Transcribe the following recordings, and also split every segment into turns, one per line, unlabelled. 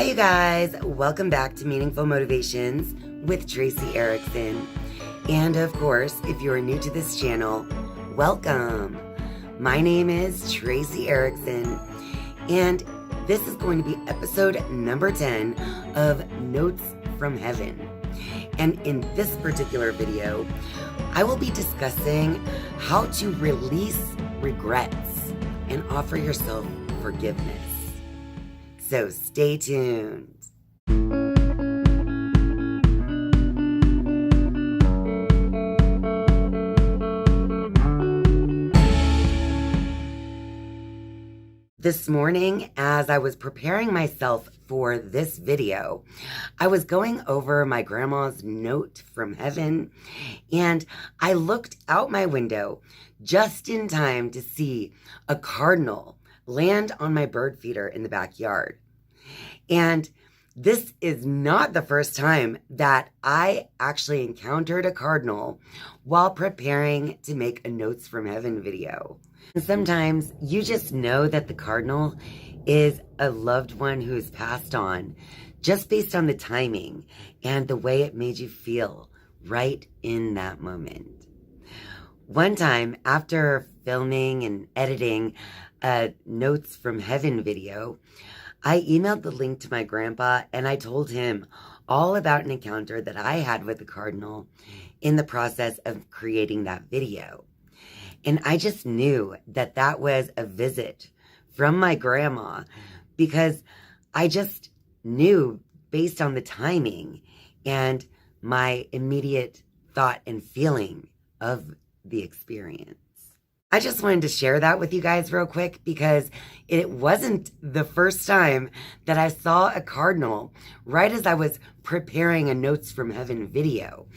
Hi, you guys. Welcome back to Meaningful Motivations with Tracy Erickson. And of course, if you're new to this channel, welcome. My name is Tracy Erickson, and this is going to be episode number 10 of Notes from Heaven. And in this particular video, I will be discussing how to release regrets and offer yourself forgiveness. So stay tuned. This morning, as I was preparing myself for this video, I was going over my grandma's note from heaven, and I looked out my window just in time to see a cardinal land on my bird feeder in the backyard. And this is not the first time that I actually encountered a cardinal while preparing to make a Notes from Heaven video. And sometimes you just know that the cardinal is a loved one who has passed on just based on the timing and the way it made you feel right in that moment. One time, after filming and editing a Notes from Heaven video, I emailed the link to my grandpa and I told him all about an encounter that I had with the cardinal in the process of creating that video. And I just knew that that was a visit from my grandma because I just knew based on the timing and my immediate thought and feeling of the experience. I just wanted to share that with you guys real quick because it wasn't the first time that I saw a cardinal right as I was preparing a Notes from Heaven video.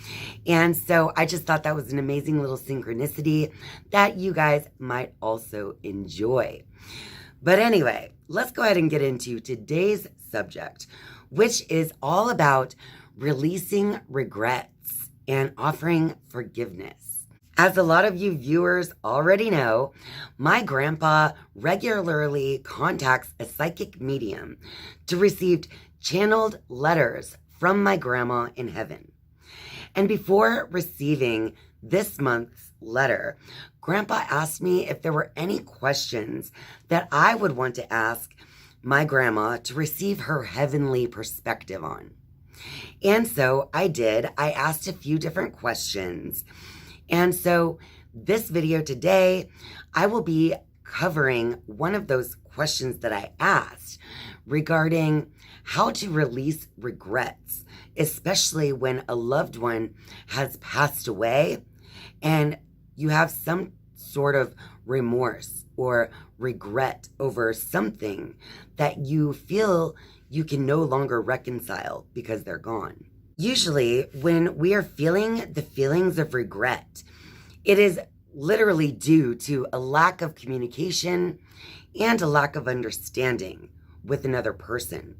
And so I just thought that was an amazing little synchronicity that you guys might also enjoy. But anyway, let's go ahead and get into today's subject, which is all about releasing regrets and offering forgiveness. As a lot of you viewers already know, my grandpa regularly contacts a psychic medium to receive channeled letters from my grandma in heaven. And before receiving this month's letter, Grandpa asked me if there were any questions that I would want to ask my grandma to receive her heavenly perspective on. And so I did. I asked a few different questions. And so this video today, I will be covering one of those questions that I asked regarding how to release regrets, especially when a loved one has passed away and you have some sort of remorse or regret over something that you feel you can no longer reconcile because they're gone. Usually, when we are feeling the feelings of regret, it is literally due to a lack of communication and a lack of understanding with another person.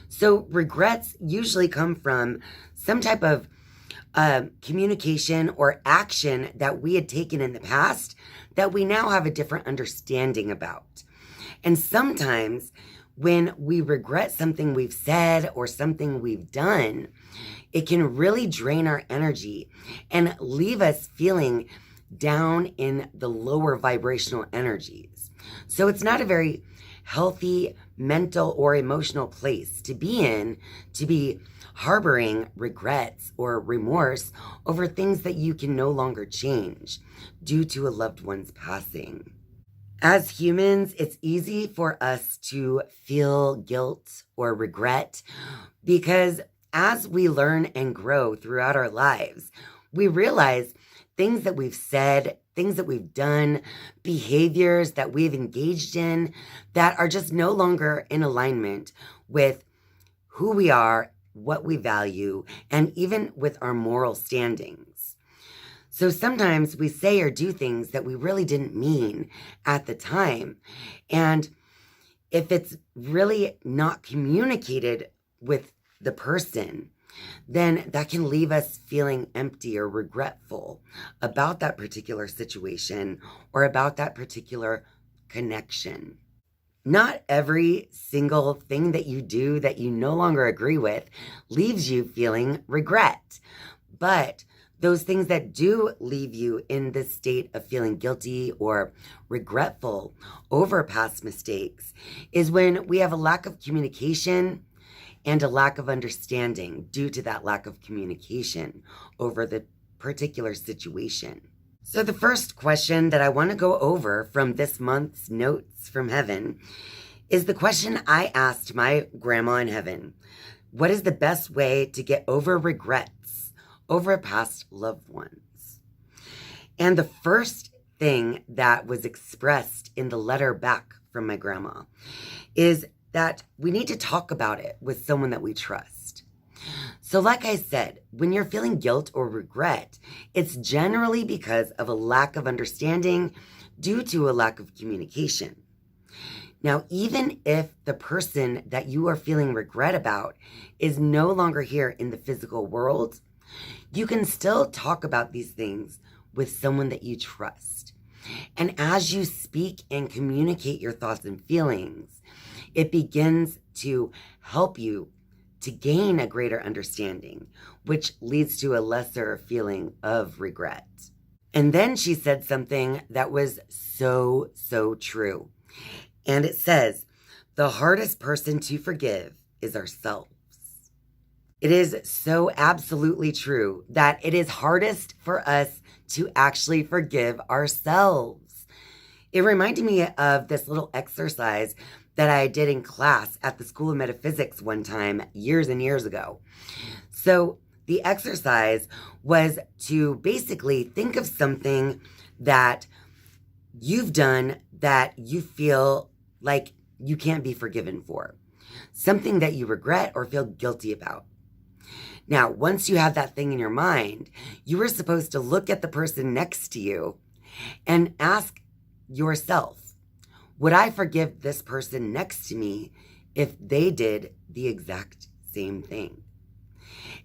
So regrets usually come from some type of communication or action that we had taken in the past that we now have a different understanding about. And sometimes when we regret something we've said or something we've done, it can really drain our energy and leave us feeling down in the lower vibrational energies. So it's not a very healthy mental or emotional place to be in, to be harboring regrets or remorse over things that you can no longer change due to a loved one's passing. As humans, it's easy for us to feel guilt or regret because as we learn and grow throughout our lives, we realize things that we've said, things that we've done, behaviors that we've engaged in that are just no longer in alignment with who we are, what we value, and even with our moral standings. So sometimes we say or do things that we really didn't mean at the time. And if it's really not communicated with the person, then that can leave us feeling empty or regretful about that particular situation or about that particular connection. Not every single thing that you do that you no longer agree with leaves you feeling regret. But those things that do leave you in this state of feeling guilty or regretful over past mistakes is when we have a lack of communication and a lack of understanding due to that lack of communication over the particular situation. So the first question that I want to go over from this month's Notes from Heaven is the question I asked my grandma in heaven. What is the best way to get over regrets over past loved ones? And the first thing that was expressed in the letter back from my grandma is that we need to talk about it with someone that we trust. So like I said, when you're feeling guilt or regret, it's generally because of a lack of understanding due to a lack of communication. Now, even if the person that you are feeling regret about is no longer here in the physical world, you can still talk about these things with someone that you trust. And as you speak and communicate your thoughts and feelings, it begins to help you to gain a greater understanding, which leads to a lesser feeling of regret. And then she said something that was so true. And it says, the hardest person to forgive is ourselves. It is so absolutely true that it is hardest for us to actually forgive ourselves. It reminded me of this little exercise that I did in class at the School of Metaphysics one time years and years ago. So the exercise was to basically think of something that you've done that you feel like you can't be forgiven for. Something that you regret or feel guilty about. Now, once you have that thing in your mind, you were supposed to look at the person next to you and ask yourself, would I forgive this person next to me if they did the exact same thing?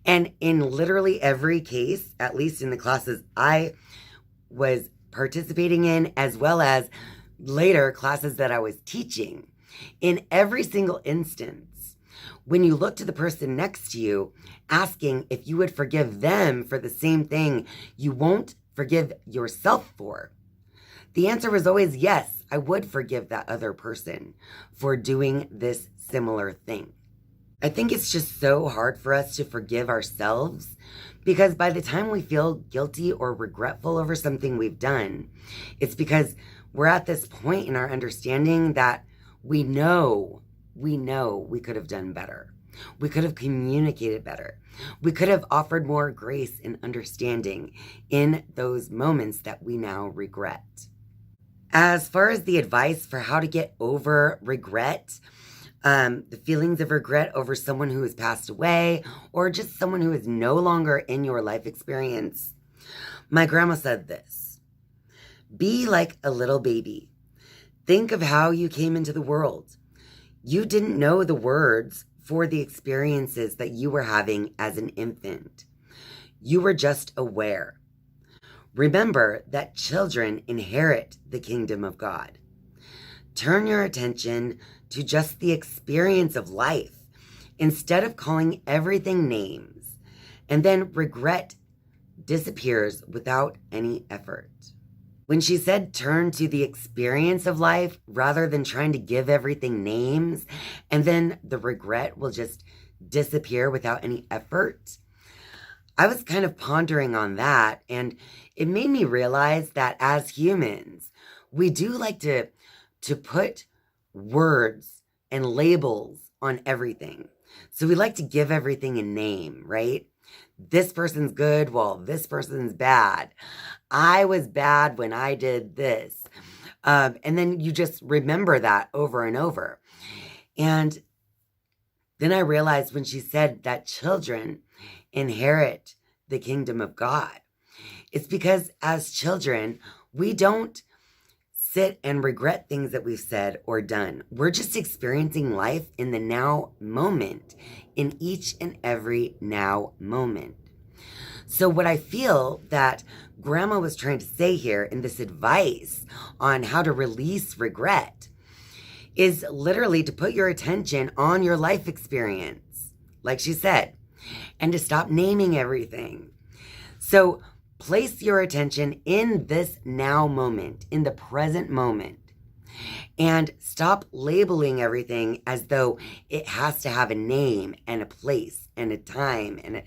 And in literally every case, at least in the classes I was participating in, as well as later classes that I was teaching, in every single instance, when you look to the person next to you, asking if you would forgive them for the same thing you won't forgive yourself for, the answer was always yes. I would forgive that other person for doing this similar thing. I think it's just so hard for us to forgive ourselves because by the time we feel guilty or regretful over something we've done, it's because we're at this point in our understanding that we know we could have done better. We could have communicated better. We could have offered more grace and understanding in those moments that we now regret. As far as the advice for how to get over regret, the feelings of regret over someone who has passed away or just someone who is no longer in your life experience, my grandma said this: be like a little baby. Think of how you came into the world. You didn't know the words for the experiences that you were having as an infant. You were just aware. Remember that children inherit the kingdom of God. Turn your attention to just the experience of life instead of calling everything names, and then regret disappears without any effort. When she said turn to the experience of life rather than trying to give everything names, and then the regret will just disappear without any effort, I was kind of pondering on that, and it made me realize that as humans, we do like to put words and labels on everything. So we like to give everything a name, right? This person's good, well, this person's bad. I was bad when I did this. And then you just remember that over and over. And then I realized when she said that children inherit the kingdom of God, it's because as children, we don't sit and regret things that we've said or done. We're just experiencing life in the now moment, in each and every now moment. So what I feel that Grandma was trying to say here in this advice on how to release regret is literally to put your attention on your life experience, like she said, and to stop naming everything. So place your attention in this now moment, in the present moment, and stop labeling everything as though it has to have a name and a place and a time and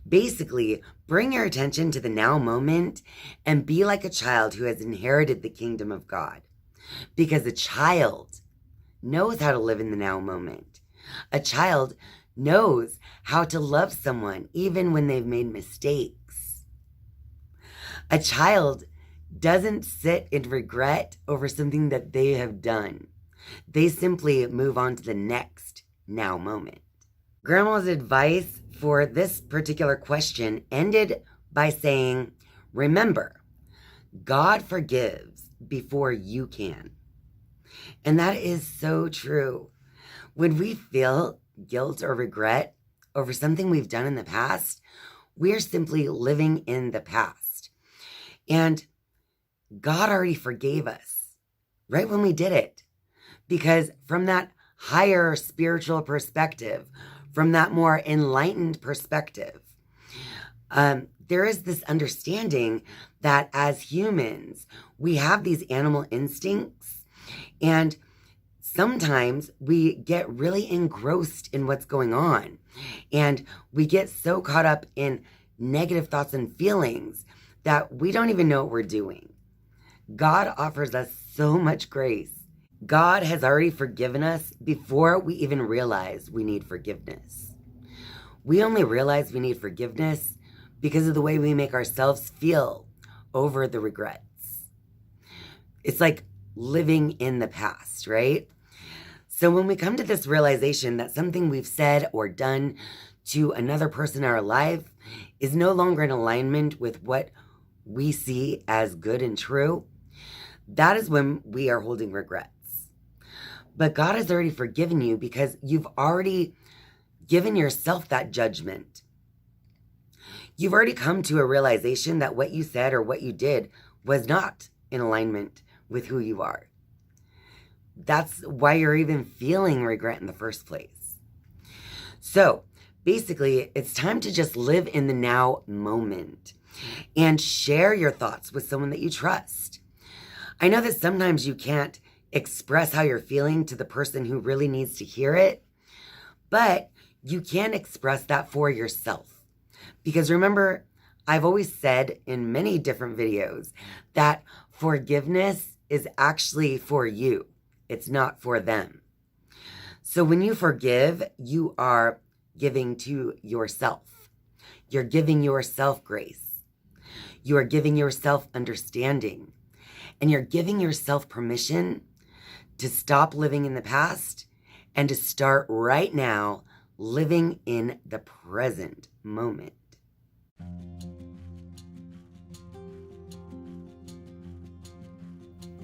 basically bring your attention to the now moment and be like a child who has inherited the kingdom of God. Because a child knows how to live in the now moment. A child knows how to love someone even when they've made mistakes. A child doesn't sit in regret over something that they have done. They simply move on to the next now moment. Grandma's advice for this particular question ended by saying, remember, God forgives before you can. And that is so true. When we feel guilt or regret over something we've done in the past, we're simply living in the past. And God already forgave us right when we did it. Because from that higher spiritual perspective, from that more enlightened perspective, there is this understanding that as humans, we have these animal instincts, and sometimes we get really engrossed in what's going on, and we get so caught up in negative thoughts and feelings that we don't even know what we're doing. God offers us so much grace. God has already forgiven us before we even realize we need forgiveness. We only realize we need forgiveness because of the way we make ourselves feel over the regrets. It's like living in the past, right? So when we come to this realization that something we've said or done to another person in our life is no longer in alignment with what we see as good and true, that is when we are holding regrets. But God has already forgiven you because you've already given yourself that judgment. You've already come to a realization that what you said or what you did was not in alignment with who you are. That's why you're even feeling regret in the first place. So basically, it's time to just live in the now moment and share your thoughts with someone that you trust. I know that sometimes you can't express how you're feeling to the person who really needs to hear it, but you can express that for yourself. Because remember, I've always said in many different videos that forgiveness is actually for you. It's not for them. So when you forgive, you are giving to yourself. You're giving yourself grace. You are giving yourself understanding. And you're giving yourself permission to stop living in the past and to start right now living in the present moment.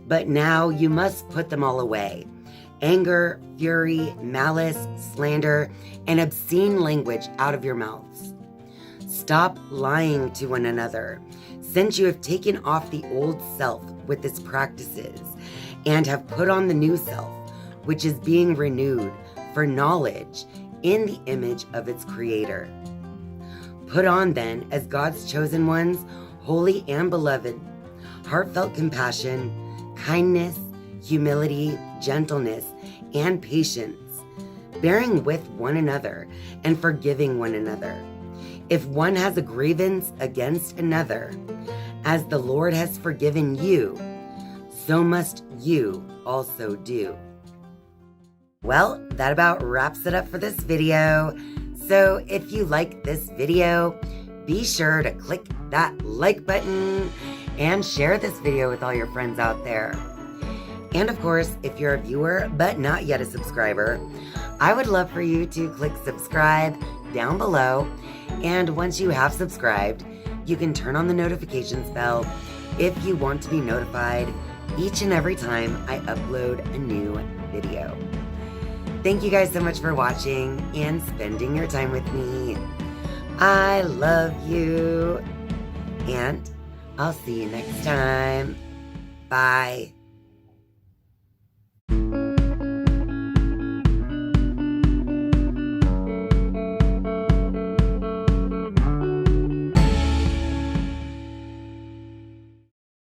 But now you must put them all away. Anger, fury, malice, slander, and obscene language out of your mouths. Stop lying to one another, since you have taken off the old self with its practices and have put on the new self, which is being renewed for knowledge in the image of its creator. Put on then, as God's chosen ones, holy and beloved, heartfelt compassion, kindness, humility, gentleness, and patience, bearing with one another and forgiving one another. If one has a grievance against another, as the Lord has forgiven you, so must you also do. Well, that about wraps it up for this video. So if you like this video, be sure to click that like button and share this video with all your friends out there. And of course, if you're a viewer but not yet a subscriber, I would love for you to click subscribe down below. And once you have subscribed, you can turn on the notifications bell if you want to be notified each and every time I upload a new video. Thank you guys so much for watching and spending your time with me. I love you. And I'll see you next time. Bye.